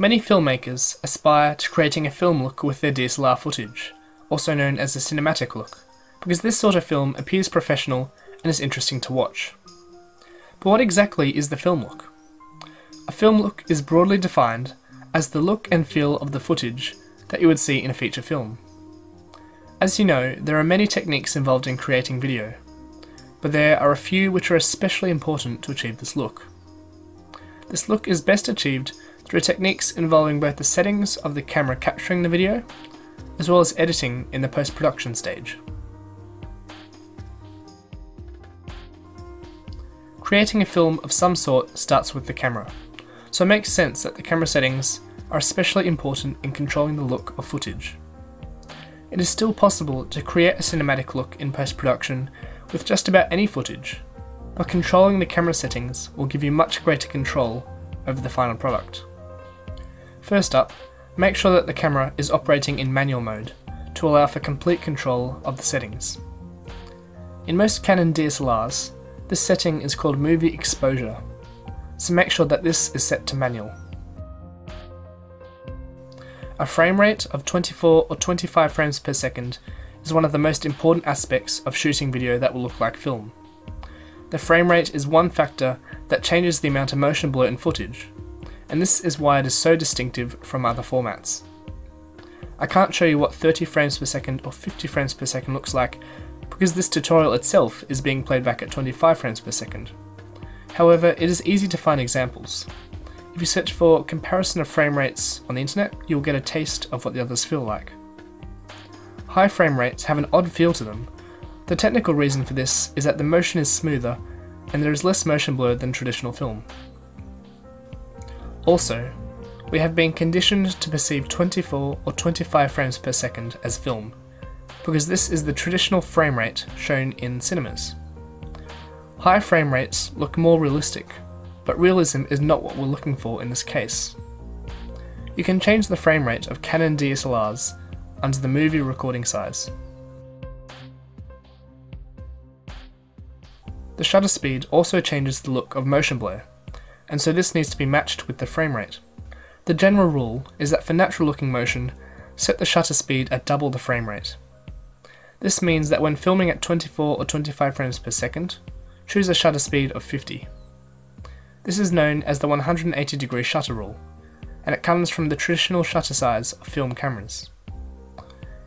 Many filmmakers aspire to creating a film look with their DSLR footage, also known as a cinematic look, because this sort of film appears professional and is interesting to watch. But what exactly is the film look? A film look is broadly defined as the look and feel of the footage that you would see in a feature film. As you know, there are many techniques involved in creating video, but there are a few which are especially important to achieve this look. This look is best achieved through techniques involving both the settings of the camera capturing the video, as well as editing in the post-production stage. Creating a film of some sort starts with the camera, so it makes sense that the camera settings are especially important in controlling the look of footage. It is still possible to create a cinematic look in post-production with just about any footage, but controlling the camera settings will give you much greater control over the final product. First up, make sure that the camera is operating in manual mode to allow for complete control of the settings. In most Canon DSLRs, this setting is called movie exposure, so make sure that this is set to manual. A frame rate of 24 or 25 frames per second is one of the most important aspects of shooting video that will look like film. The frame rate is one factor that changes the amount of motion blur in footage, and this is why it is so distinctive from other formats. I can't show you what 30 frames per second or 50 frames per second looks like because this tutorial itself is being played back at 25 frames per second. However, it is easy to find examples. If you search for comparison of frame rates on the internet, you'll get a taste of what the others feel like. High frame rates have an odd feel to them. The technical reason for this is that the motion is smoother and there is less motion blur than traditional film. Also, we have been conditioned to perceive 24 or 25 frames per second as film, because this is the traditional frame rate shown in cinemas. High frame rates look more realistic, but realism is not what we're looking for in this case. You can change the frame rate of Canon DSLRs under the movie recording size. The shutter speed also changes the look of motion blur, and so this needs to be matched with the frame rate. The general rule is that for natural looking motion, set the shutter speed at double the frame rate. This means that when filming at 24 or 25 frames per second, choose a shutter speed of 50. This is known as the 180-degree shutter rule, and it comes from the traditional shutter size of film cameras.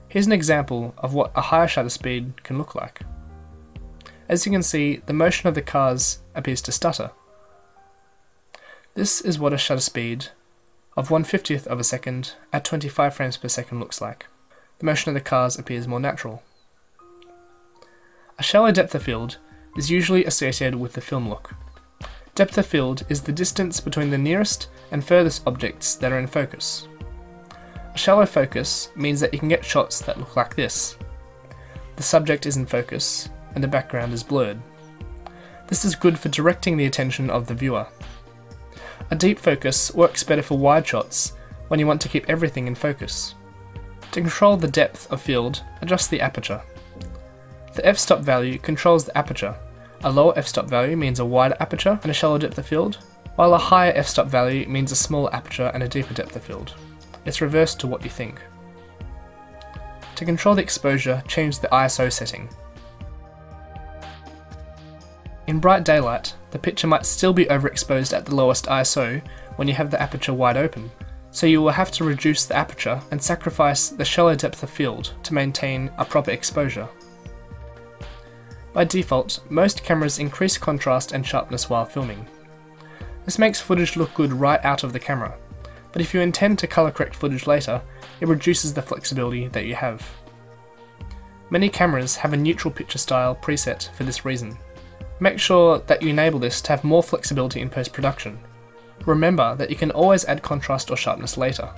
Here's an example of what a higher shutter speed can look like. As you can see, the motion of the cars appears to stutter. This is what a shutter speed of 1/50th of a second at 25 frames per second looks like. The motion of the cars appears more natural. A shallow depth of field is usually associated with the film look. Depth of field is the distance between the nearest and furthest objects that are in focus. A shallow focus means that you can get shots that look like this. The subject is in focus and the background is blurred. This is good for directing the attention of the viewer. A deep focus works better for wide shots when you want to keep everything in focus. To control the depth of field, adjust the aperture. The f-stop value controls the aperture. A lower f-stop value means a wider aperture and a shallow depth of field, while a higher f-stop value means a smaller aperture and a deeper depth of field. It's reversed to what you think. To control the exposure, change the ISO setting. In bright daylight, the picture might still be overexposed at the lowest ISO when you have the aperture wide open, so you will have to reduce the aperture and sacrifice the shallow depth of field to maintain a proper exposure. By default, most cameras increase contrast and sharpness while filming. This makes footage look good right out of the camera, but if you intend to color correct footage later, it reduces the flexibility that you have. Many cameras have a neutral picture style preset for this reason. Make sure that you enable this to have more flexibility in post-production. Remember that you can always add contrast or sharpness later.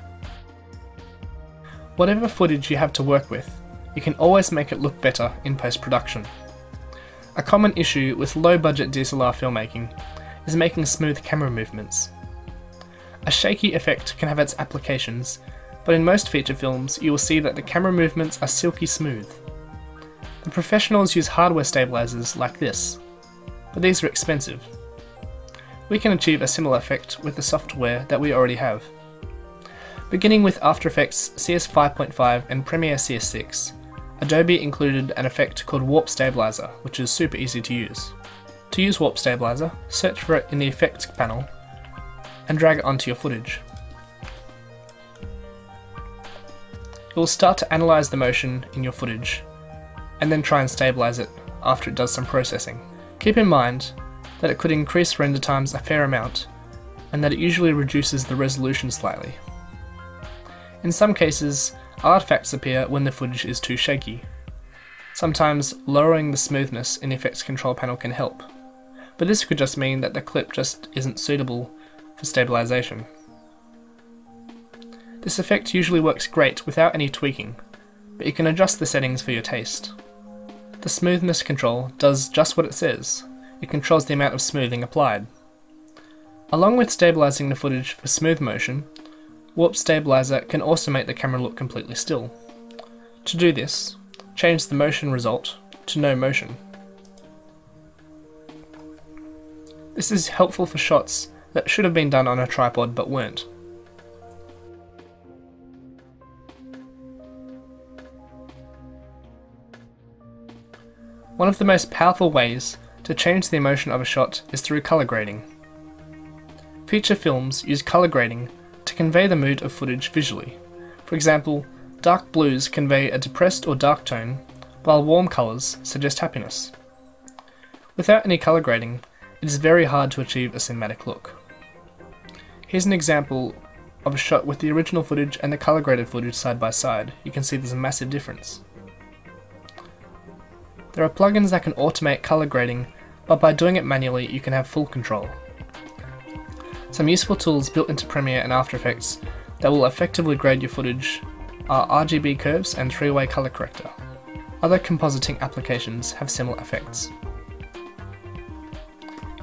Whatever footage you have to work with, you can always make it look better in post-production. A common issue with low-budget DSLR filmmaking is making smooth camera movements. A shaky effect can have its applications, but in most feature films you will see that the camera movements are silky smooth. The professionals use hardware stabilizers like this, but these are expensive. We can achieve a similar effect with the software that we already have. Beginning with After Effects CS 5.5 and Premiere CS6, Adobe included an effect called Warp Stabilizer, which is super easy to use. To use Warp Stabilizer, search for it in the Effects panel and drag it onto your footage. It will start to analyze the motion in your footage and then try and stabilize it after it does some processing. Keep in mind that it could increase render times a fair amount and that it usually reduces the resolution slightly. In some cases, artifacts appear when the footage is too shaky. Sometimes lowering the smoothness in the effects control panel can help, but this could just mean that the clip just isn't suitable for stabilization. This effect usually works great without any tweaking, but you can adjust the settings for your taste. The smoothness control does just what it says. It controls the amount of smoothing applied. Along with stabilizing the footage for smooth motion, Warp Stabilizer can also make the camera look completely still. To do this, change the motion result to no motion. This is helpful for shots that should have been done on a tripod but weren't. One of the most powerful ways to change the emotion of a shot is through color grading. Feature films use color grading to convey the mood of footage visually. For example, dark blues convey a depressed or dark tone, while warm colors suggest happiness. Without any color grading, it is very hard to achieve a cinematic look. Here's an example of a shot with the original footage and the color graded footage side by side. You can see there's a massive difference. There are plugins that can automate color grading, but by doing it manually you can have full control. Some useful tools built into Premiere and After Effects that will effectively grade your footage are RGB curves and three-way color corrector. Other compositing applications have similar effects.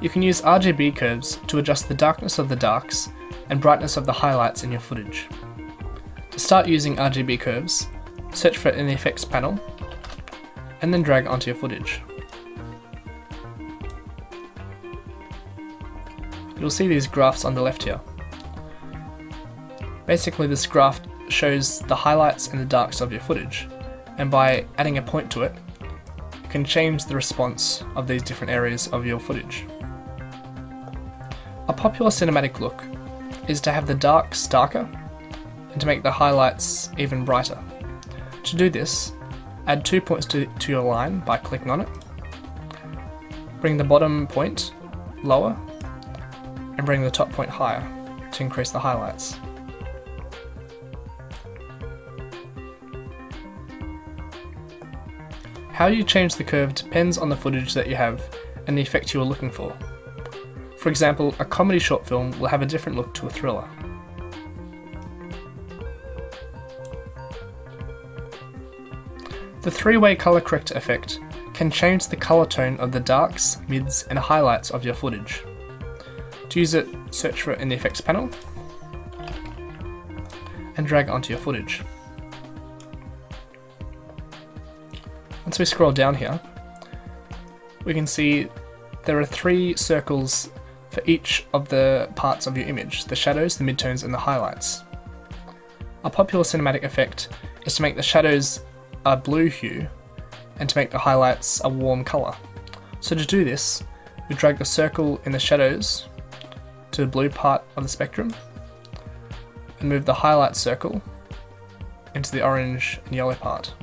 You can use RGB curves to adjust the darkness of the darks and brightness of the highlights in your footage. To start using RGB curves, search for it in the Effects panel and then drag onto your footage. You'll see these graphs on the left here. Basically, this graph shows the highlights and the darks of your footage, and by adding a point to it, you can change the response of these different areas of your footage. A popular cinematic look is to have the darks darker and to make the highlights even brighter. To do this, add 2 points to your line by clicking on it. Bring the bottom point lower and bring the top point higher to increase the highlights. How you change the curve depends on the footage that you have and the effect you are looking for. For example, a comedy short film will have a different look to a thriller. The three-way color corrector effect can change the color tone of the darks, mids, and highlights of your footage. To use it, search for it in the Effects panel and drag onto your footage. Once we scroll down here, we can see there are 3 circles for each of the parts of your image: the shadows, the midtones, and the highlights. A popular cinematic effect is to make the shadows a blue hue and to make the highlights a warm colour. So to do this, we drag the circle in the shadows to the blue part of the spectrum and move the highlight circle into the orange and yellow part.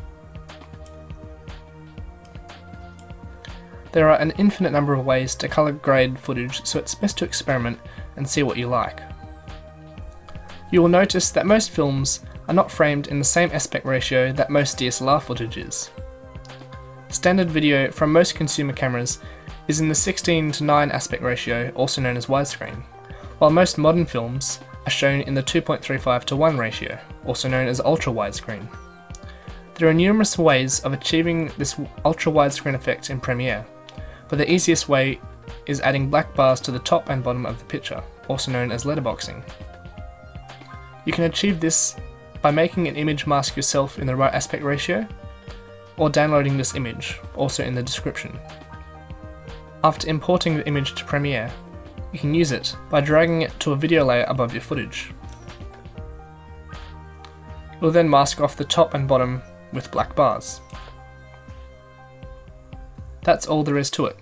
There are an infinite number of ways to colour grade footage, so it's best to experiment and see what you like. You will notice that most films are not framed in the same aspect ratio that most DSLR footage is. Standard video from most consumer cameras is in the 16:9 aspect ratio, also known as widescreen, while most modern films are shown in the 2.35:1 ratio, also known as ultra widescreen. There are numerous ways of achieving this ultra widescreen effect in Premiere, but the easiest way is adding black bars to the top and bottom of the picture, also known as letterboxing. You can achieve this by making an image mask yourself in the right aspect ratio, or downloading this image, also in the description. After importing the image to Premiere, you can use it by dragging it to a video layer above your footage. It will then mask off the top and bottom with black bars. That's all there is to it.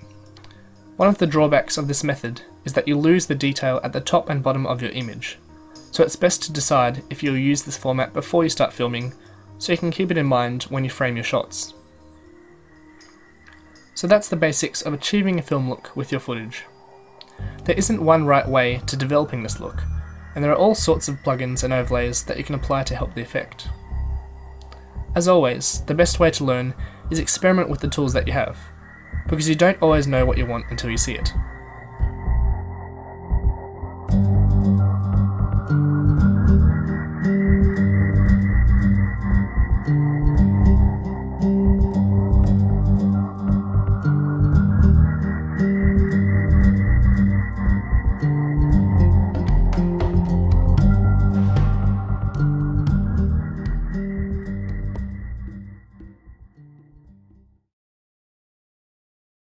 One of the drawbacks of this method is that you lose the detail at the top and bottom of your image, so it's best to decide if you'll use this format before you start filming so you can keep it in mind when you frame your shots. So that's the basics of achieving a film look with your footage. There isn't one right way to developing this look, and there are all sorts of plugins and overlays that you can apply to help the effect. As always, the best way to learn is experiment with the tools that you have, because you don't always know what you want until you see it.